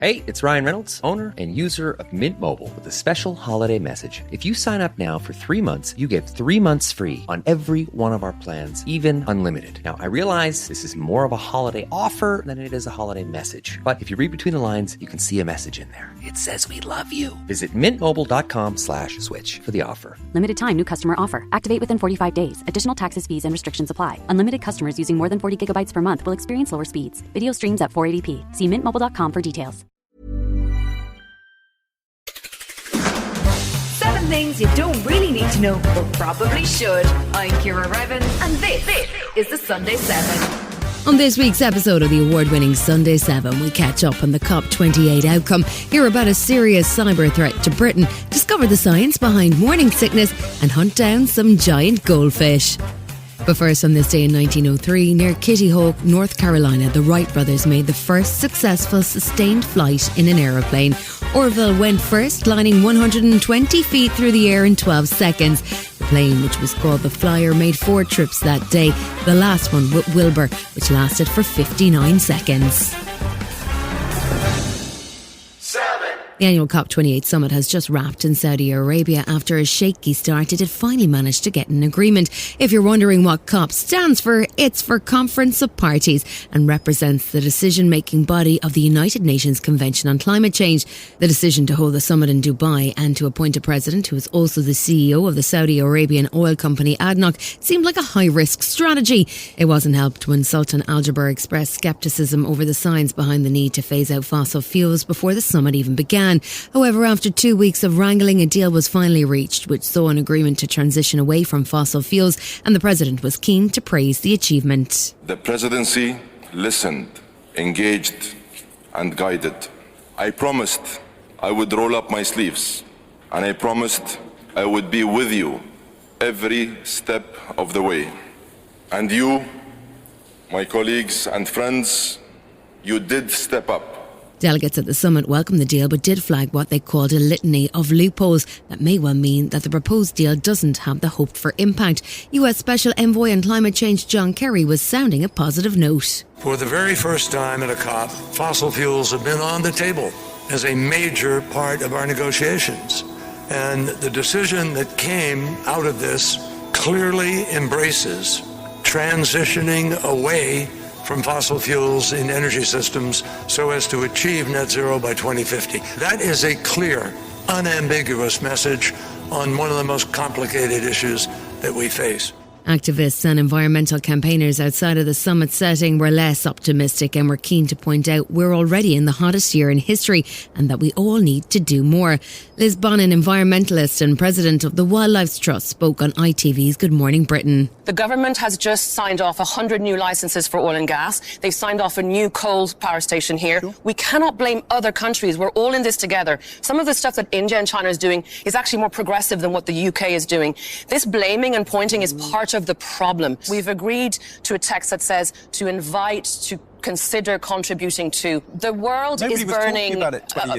Hey, it's Ryan Reynolds, owner and user of Mint Mobile, with a special holiday message. If you sign up now for 3 months, you get 3 months free on every one of our plans, even unlimited. Now, I realize this is more of a holiday offer than it is a holiday message. But if you read between the lines, you can see a message in there. It says we love you. Visit mintmobile.com/switch for the offer. Limited time new customer offer. Activate within 45 days. Additional taxes, fees, and restrictions apply. Unlimited customers using more than 40 gigabytes per month will experience lower speeds. Video streams at 480p. See mintmobile.com for details. 7 things you don't really need to know, but probably should. I'm Ciara Revin, and this is the Sunday 7. On this week's episode of the award-winning Sunday 7, we catch up on the COP28 outcome, hear about a serious cyber threat to Britain, discover the science behind morning sickness, and hunt down some giant goldfish. But first, on this day in 1903, near Kitty Hawk, North Carolina, the Wright brothers made the first successful sustained flight in an aeroplane. Orville went first, gliding 120 feet through the air in 12 seconds. The plane, which was called the Flyer, made 4 trips that day, the last one with Wilbur, which lasted for 59 seconds. The annual COP28 summit has just wrapped in Saudi Arabia. After a shaky start, it had finally managed to get an agreement. If you're wondering what COP stands for, it's for Conference of Parties and represents the decision-making body of the United Nations Convention on Climate Change. The decision to hold the summit in Dubai and to appoint a president who is also the CEO of the Saudi Arabian oil company ADNOC seemed like a high-risk strategy. It wasn't helped when Sultan Al Jaber expressed scepticism over the science behind the need to phase out fossil fuels before the summit even began. However, after 2 weeks of wrangling, a deal was finally reached, which saw an agreement to transition away from fossil fuels, and the president was keen to praise the achievement. The presidency listened, engaged, and guided. I promised I would roll up my sleeves, and I promised I would be with you every step of the way. And you, my colleagues and friends, you did step up. Delegates at the summit welcomed the deal but did flag what they called a litany of loopholes that may well mean that the proposed deal doesn't have the hoped-for impact. US Special Envoy on Climate Change John Kerry was sounding a positive note. For the very first time at a COP, fossil fuels have been on the table as a major part of our negotiations. And the decision that came out of this clearly embraces transitioning away from fossil fuels in energy systems so as to achieve net zero by 2050. That is a clear, unambiguous message on one of the most complicated issues that we face. Activists and environmental campaigners outside of the summit setting were less optimistic and were keen to point out we're already in the hottest year in history and that we all need to do more. Liz Bonin, environmentalist and president of the Wildlife Trust, spoke on ITV's Good Morning Britain. The government has just signed off 100 new licences for oil and gas. They've signed off a new coal power station here. Sure. We cannot blame other countries. We're all in this together. Some of the stuff that India and China is doing is actually more progressive than what the UK is doing. This blaming and pointing is part of the problem. We've agreed to a text that says to invite, to consider contributing to. The world is burning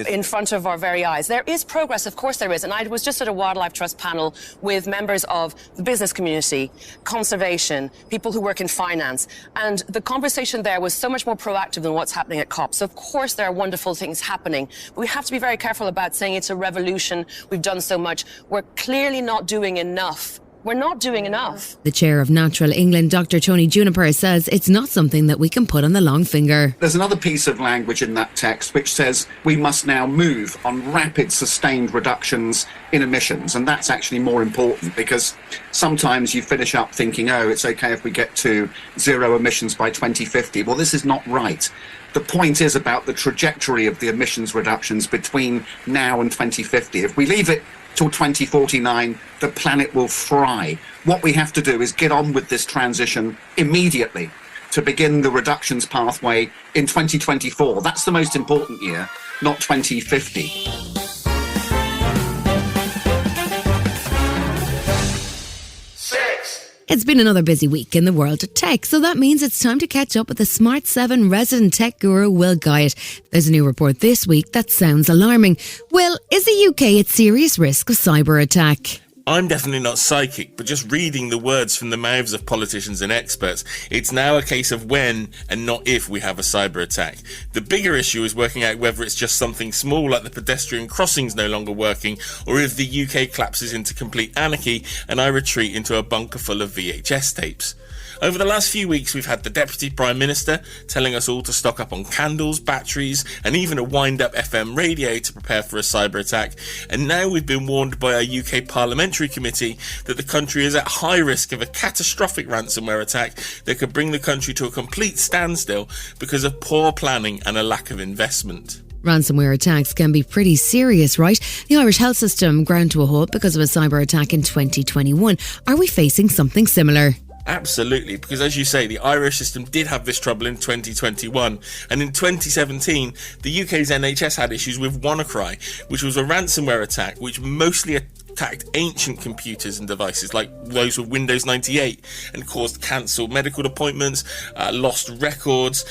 in front of our very eyes. There is progress, of course there is. And I was just at a Wildlife Trust panel with members of the business community, conservation, people who work in finance. And the conversation there was so much more proactive than what's happening at COP. So of course there are wonderful things happening. But we have to be very careful about saying it's a revolution. We've done so much. We're clearly not doing enough. We're not doing enough. The chair of Natural England, Dr. Tony Juniper, says it's not something that we can put on the long finger. There's another piece of language in that text which says we must now move on rapid, sustained reductions in emissions. And that's actually more important because sometimes you finish up thinking, oh, it's okay if we get to zero emissions by 2050. Well, this is not right. The point is about the trajectory of the emissions reductions between now and 2050. If we leave it till 2049, the planet will fry. What we have to do is get on with this transition immediately to begin the reductions pathway in 2024. That's the most important year, not 2050. It's been another busy week in the world of tech, so that means it's time to catch up with the Smart 7 resident tech guru, Will Guyatt. There's a new report this week that sounds alarming. Will, is the UK at serious risk of cyber attack? I'm definitely not psychic, but just reading the words from the mouths of politicians and experts, it's now a case of when and not if we have a cyber attack. The bigger issue is working out whether it's just something small like the pedestrian crossings no longer working, or if the UK collapses into complete anarchy and I retreat into a bunker full of VHS tapes. Over the last few weeks, we've had the Deputy Prime Minister telling us all to stock up on candles, batteries, and even a wind-up FM radio to prepare for a cyber attack. And now we've been warned by our UK Parliamentary Committee that the country is at high risk of a catastrophic ransomware attack that could bring the country to a complete standstill because of poor planning and a lack of investment. Ransomware attacks can be pretty serious, right? The Irish health system ground to a halt because of a cyber attack in 2021. Are we facing something similar? Absolutely, because as you say, the Irish system did have this trouble in 2021, and in 2017 the UK's NHS had issues with WannaCry, which was a ransomware attack which mostly attacked ancient computers and devices like those with Windows 98 and caused cancelled medical appointments, lost records,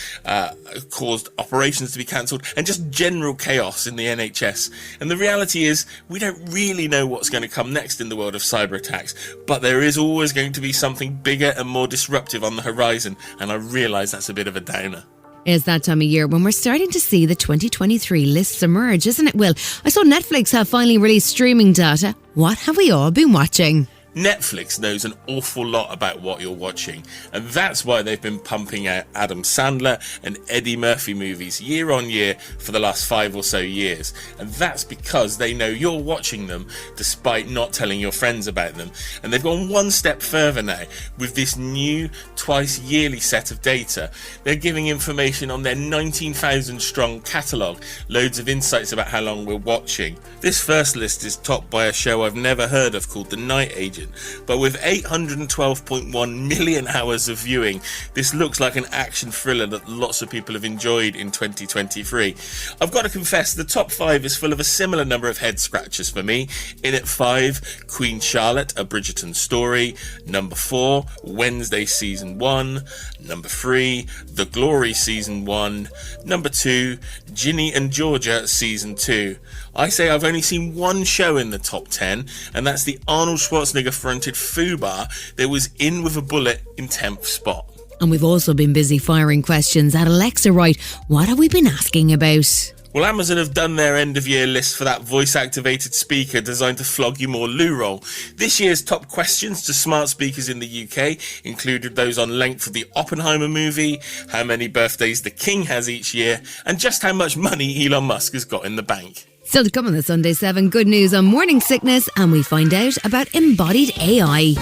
caused operations to be cancelled, and just general chaos in the NHS. And the reality is, we don't really know what's going to come next in the world of cyber attacks, but there is always going to be something bigger and more disruptive on the horizon, and I realise that's a bit of a downer. It's that time of year when we're starting to see the 2023 lists emerge, isn't it, Will? I saw Netflix have finally released streaming data. What have we all been watching? Netflix knows an awful lot about what you're watching, and that's why they've been pumping out Adam Sandler and Eddie Murphy movies year on year for the last 5 or so years. And that's because they know you're watching them despite not telling your friends about them. And they've gone one step further now with this new twice yearly set of data. They're giving information on their 19,000 strong catalogue, loads of insights about how long we're watching. This first list is topped by a show I've never heard of called The Night Agent. But with 812.1 million hours of viewing, this looks like an action thriller that lots of people have enjoyed in 2023. I've got to confess, the top 5 is full of a similar number of head scratchers for me. In at 5, Queen Charlotte, A Bridgerton Story. Number 4, Wednesday Season 1. Number 3, The Glory Season 1. Number 2, Ginny and Georgia Season 2. I say I've only seen one show in the top 10, and that's the Arnold Schwarzenegger-fronted Fubar that was in with a bullet in 10th spot. And we've also been busy firing questions at Alexa Wright. What have we been asking about? Well, Amazon have done their end-of-year list for that voice-activated speaker designed to flog you more loo roll. This year's top questions to smart speakers in the UK included those on length of the Oppenheimer movie, how many birthdays the King has each year, and just how much money Elon Musk has got in the bank. Still to come on the Sunday 7, good news on morning sickness, and we find out about embodied AI.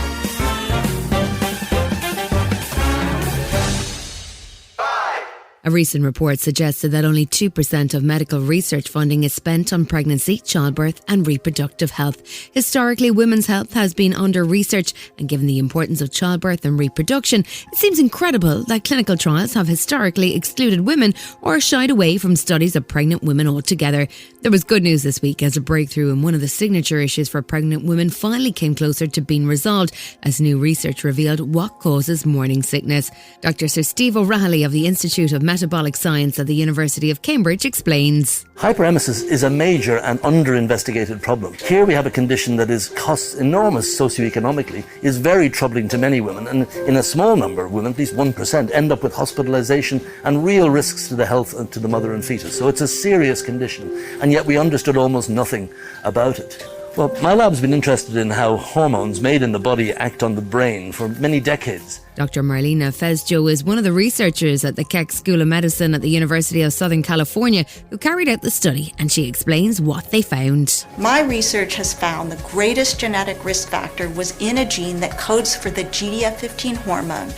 A recent report suggested that only 2% of medical research funding is spent on pregnancy, childbirth and reproductive health. Historically, women's health has been under-researched, and given the importance of childbirth and reproduction, it seems incredible that clinical trials have historically excluded women or shied away from studies of pregnant women altogether. There was good news this week as a breakthrough in one of the signature issues for pregnant women finally came closer to being resolved as new research revealed what causes morning sickness. Dr. Sir Steve O'Reilly of the Institute of Metabolic Science at the University of Cambridge explains. Hyperemesis is a major and under-investigated problem. Here we have a condition that costs enormous socioeconomically, is very troubling to many women, and in a small number of women, at least 1%, end up with hospitalisation and real risks to the health and to the mother and fetus. So it's a serious condition, and yet we understood almost nothing about it. Well, my lab's been interested in how hormones made in the body act on the brain for many decades. Dr. Marlena Fezjo is one of the researchers at the Keck School of Medicine at the University of Southern California who carried out the study, and she explains what they found. My research has found the greatest genetic risk factor was in a gene that codes for the GDF15 hormone,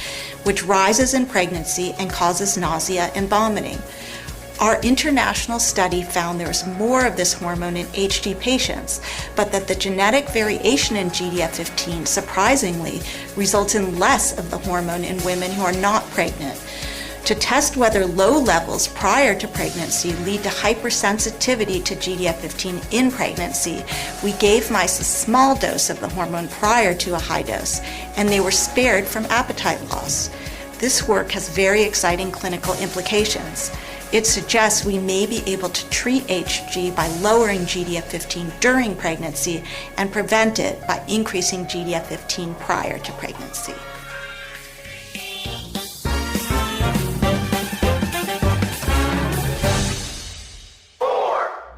which rises in pregnancy and causes nausea and vomiting. Our international study found there was more of this hormone in HD patients, but that the genetic variation in GDF15 surprisingly results in less of the hormone in women who are not pregnant. To test whether low levels prior to pregnancy lead to hypersensitivity to GDF15 in pregnancy, we gave mice a small dose of the hormone prior to a high dose, and they were spared from appetite loss. This work has very exciting clinical implications. It suggests we may be able to treat HG by lowering GDF-15 during pregnancy and prevent it by increasing GDF-15 prior to pregnancy.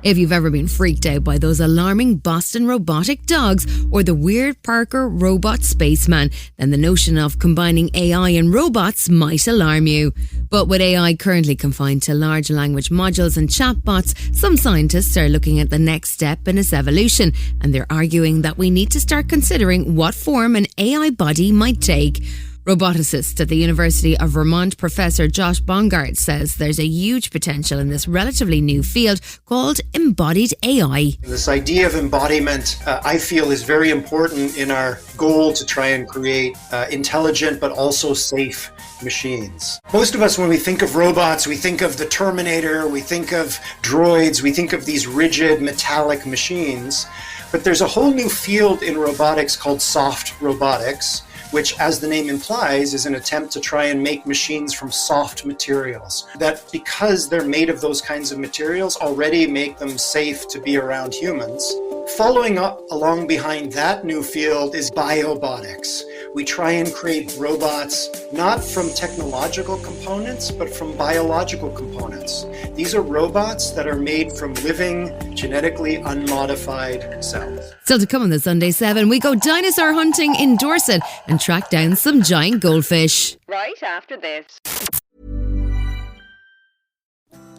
If you've ever been freaked out by those alarming Boston robotic dogs or the weird Parker robot spaceman, then the notion of combining AI and robots might alarm you. But with AI currently confined to large language modules and chatbots, some scientists are looking at the next step in its evolution, and they're arguing that we need to start considering what form an AI body might take. Roboticist at the University of Vermont, Professor Josh Bongard, says there's a huge potential in this relatively new field called embodied AI. This idea of embodiment, I feel, is very important in our goal to try and create intelligent but also safe machines. Most of us, when we think of robots, we think of the Terminator, we think of droids, we think of these rigid metallic machines. But there's a whole new field in robotics called soft robotics, which, as the name implies, is an attempt to try and make machines from soft materials that, because they're made of those kinds of materials, already make them safe to be around humans. Following up along behind that new field is biobotics. We try and create robots not from technological components, but from biological components. These are robots that are made from living, genetically unmodified cells. Still to come on the Sunday 7, we go dinosaur hunting in Dorset and track down some giant goldfish. Right after this.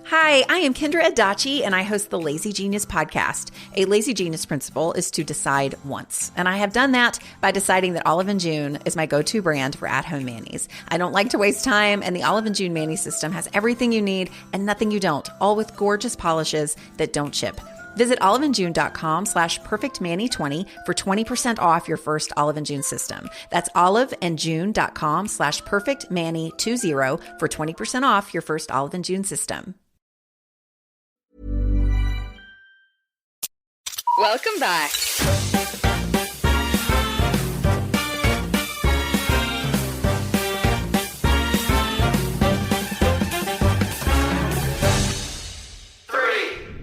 Hi, I am Kendra Adachi, and I host the Lazy Genius podcast. A Lazy Genius principle is to decide once, and I have done that by deciding that Olive & June is my go-to brand for at-home mayonnaise. I don't like to waste time, and the Olive & June mayonnaise system has everything you need and nothing you don't, all with gorgeous polishes that don't chip. Visit oliveandjune.com/perfectmanny20 for 20% off your first Olive & June system. That's oliveandjune.com/perfectmanny20 for 20% off your first Olive & June system. Welcome back.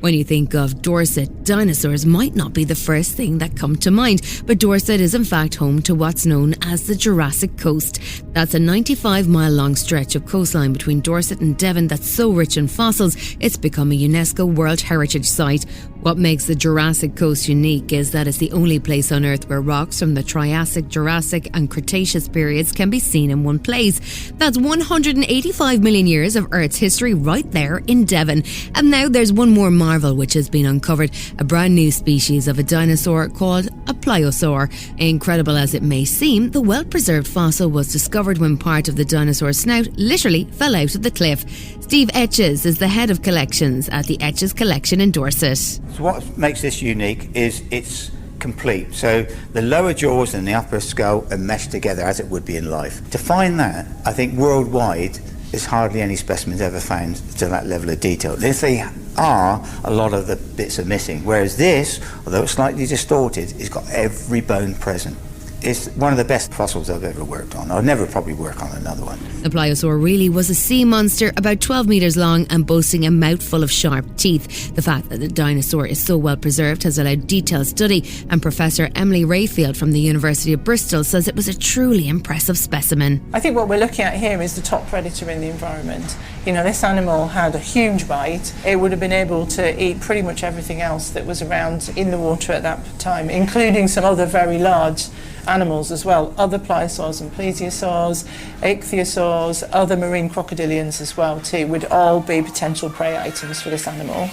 When you think of Dorset, dinosaurs might not be the first thing that come to mind, but Dorset is in fact home to what's known as the Jurassic Coast. That's a 95-mile-long stretch of coastline between Dorset and Devon that's so rich in fossils, it's become a UNESCO World Heritage Site. What makes the Jurassic Coast unique is that it's the only place on Earth where rocks from the Triassic, Jurassic and Cretaceous periods can be seen in one place. That's 185 million years of Earth's history right there in Devon. And now there's one more marvel which has been uncovered, a brand new species of a dinosaur called a pliosaur. Incredible as it may seem, the well-preserved fossil was discovered when part of the dinosaur's snout literally fell out of the cliff. Steve Etches is the head of collections at the Etches Collection in Dorset. So what makes this unique is it's complete. So the lower jaws and the upper skull are meshed together as it would be in life. To find that, I think worldwide, there's hardly any specimens ever found to that level of detail. If they are, a lot of the bits are missing. Whereas this, although it's slightly distorted, it's got every bone present. It's one of the best fossils I've ever worked on. I'll never probably work on another one. The pliosaur really was a sea monster about 12 metres long and boasting a mouthful of sharp teeth. The fact that the dinosaur is so well preserved has allowed detailed study, and Professor Emily Rayfield from the University of Bristol says it was a truly impressive specimen. I think what we're looking at here is the top predator in the environment. You know, this animal had a huge bite. It would have been able to eat pretty much everything else that was around in the water at that time, including some other very large animals as well, other pliosaurs and plesiosaurs, ichthyosaurs, other marine crocodilians as well too, would all be potential prey items for this animal.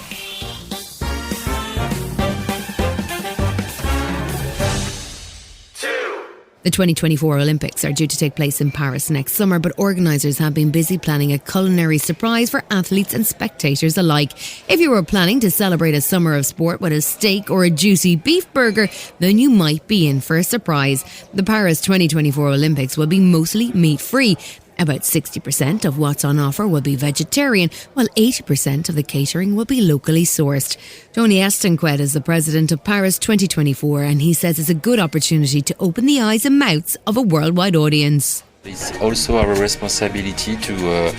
The 2024 Olympics are due to take place in Paris next summer, but organisers have been busy planning a culinary surprise for athletes and spectators alike. If you were planning to celebrate a summer of sport with a steak or a juicy beef burger, then you might be in for a surprise. The Paris 2024 Olympics will be mostly meat-free. About 60% of what's on offer will be vegetarian, while 80% of the catering will be locally sourced. Tony Estenquet is the president of Paris 2024, and he says it's a good opportunity to open the eyes and mouths of a worldwide audience. It's also our responsibility to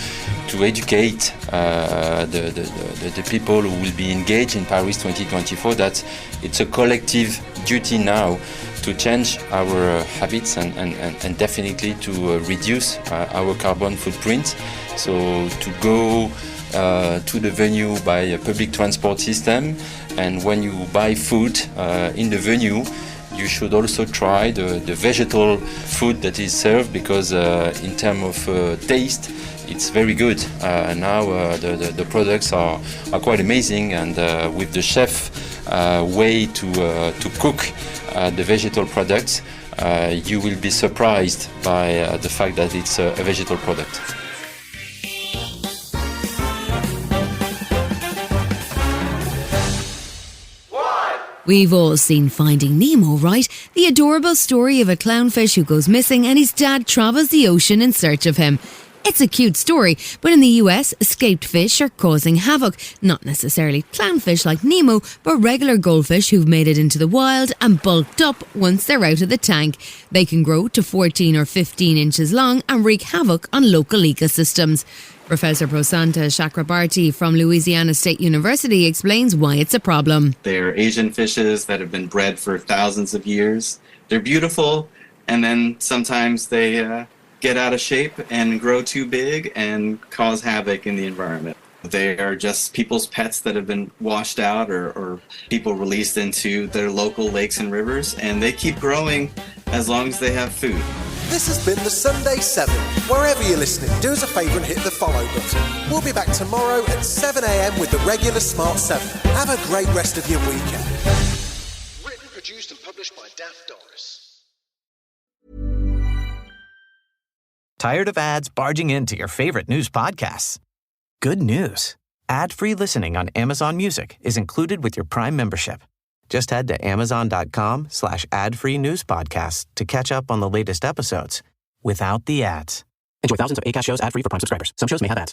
educate the people who will be engaged in Paris 2024 that it's a collective duty now to change our habits and definitely to reduce our carbon footprint. So to go to the venue by a public transport system, and when you buy food in the venue, you should also try the vegetable food that is served, because in terms of taste, it's very good. Now the products are quite amazing, and with the chef way to cook the vegetable products, you will be surprised by the fact that it's a vegetable product. We've all seen Finding Nemo, right? The adorable story of a clownfish who goes missing and his dad travels the ocean in search of him. It's a cute story, but in the US, escaped fish are causing havoc. Not necessarily clownfish like Nemo, but regular goldfish who've made it into the wild and bulked up once they're out of the tank. They can grow to 14 or 15 inches long and wreak havoc on local ecosystems. Professor Prasanta Chakrabarty from Louisiana State University explains why it's a problem. They're Asian fishes that have been bred for thousands of years. They're beautiful, and then sometimes they get out of shape and grow too big and cause havoc in the environment. They are just people's pets that have been washed out or people released into their local lakes and rivers, and they keep growing as long as they have food. This has been the Sunday 7. Wherever you're listening, do us a favour and hit the follow button. We'll be back tomorrow at 7 a.m. with the regular Smart 7. Have a great rest of your weekend. Written, produced and published by Daft Doris. Tired of ads barging into your favorite news podcasts? Good news. Ad-free listening on Amazon Music is included with your Prime membership. Just head to amazon.com/ad-free news podcasts to catch up on the latest episodes without the ads. Enjoy thousands of Acast shows ad-free for Prime subscribers. Some shows may have ads.